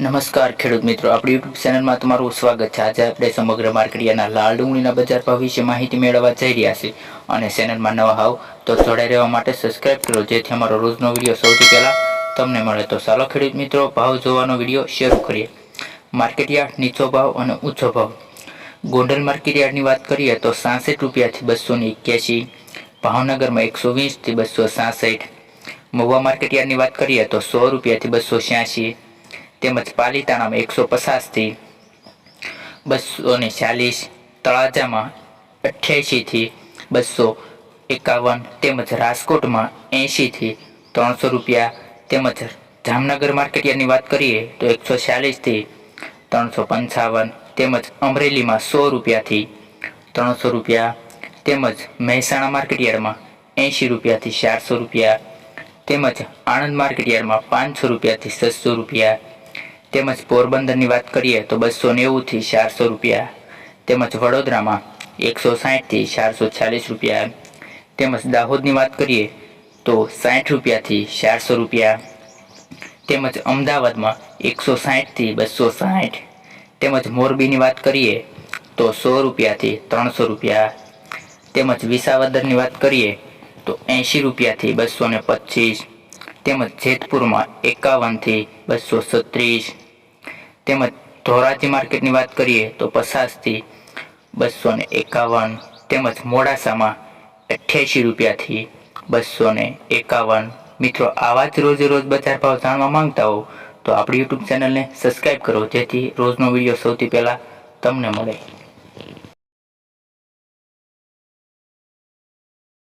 નમસ્કાર ખેડૂત મિત્રો, આપણી યુટ્યુબ ચેનલમાં તમારું સ્વાગત છે। આજે આપણે સમગ્ર માર્કેટયાર્ડના લાલ ડુંગળીના બજાર ભાવ વિશે માહિતી મેળવવા જઈ રહ્યા છીએ અને ચેનલમાં નવા હોવ તો જોડાઈ રહેવા માટે સબસ્ક્રાઇબ કરો, જેથી અમારો રોજનો વિડીયો સૌથી પહેલા તમને મળે। તો ચાલો ખેડૂત મિત્રો, ભાવ જોવાનો વિડીયો શરૂ કરીએ। માર્કેટયાર્ડ નીચો ભાવ અને ઊંચો ભાવ। ગોંડલ માર્કેટયાર્ડની વાત કરીએ તો 66 રૂપિયાથી 281, ભાવનગરમાં 120 થી 266, મહુવા માર્કેટયાર્ડની વાત કરીએ તો 100 રૂપિયાથી 286, તેમજ પાલીતાણામાં 150 થી 240, તળાજામાં 88 થી 251, તેમજ રાજકોટમાં 80 થી 300 રૂપિયા, તેમજ જામનગર માર્કેટયાર્ડની વાત કરીએ તો 140 થી 355, તેમજ અમરેલીમાં 100 રૂપિયાથી 300 રૂપિયા, તેમજ મહેસાણા માર્કેટયાર્ડમાં 80 રૂપિયાથી 400 રૂપિયા, તેમજ આણંદ માર્કેટયાર્ડમાં 500 રૂપિયાથી 600 રૂપિયા, તેમજ પોરબંદરની વાત કરીએ તો 290 થી 400 રૂપિયા, તેમજ વડોદરામાં 160 થી 440 રૂપિયા, તેમજ દાહોદની વાત કરીએ તો 60 રૂપિયાથી 400 રૂપિયા, તેમજ અમદાવાદમાં 160 થી 260, તેમજ મોરબીની વાત કરીએ તો 100 રૂપિયાથી 300 રૂપિયા, તેમજ વિસાવદરની વાત કરીએ તો 80 રૂપિયાથી 225, તેમજ જેતપુરમાં 51 થી 236, તેમજ ધોરાજી માર્કેટની વાત કરીએ તો 50 થી 251, તેમજ મોડાસામાં 88 રૂપિયાથી 251। મિત્રો, આવા જ રોજે રોજ બજાર ભાવ જાણવા માંગતા હો તો આપણી યુટ્યુબ ચેનલને સબસ્ક્રાઇબ કરો, જેથી રોજનો વિડીયો સૌથી પહેલા તમને મળે।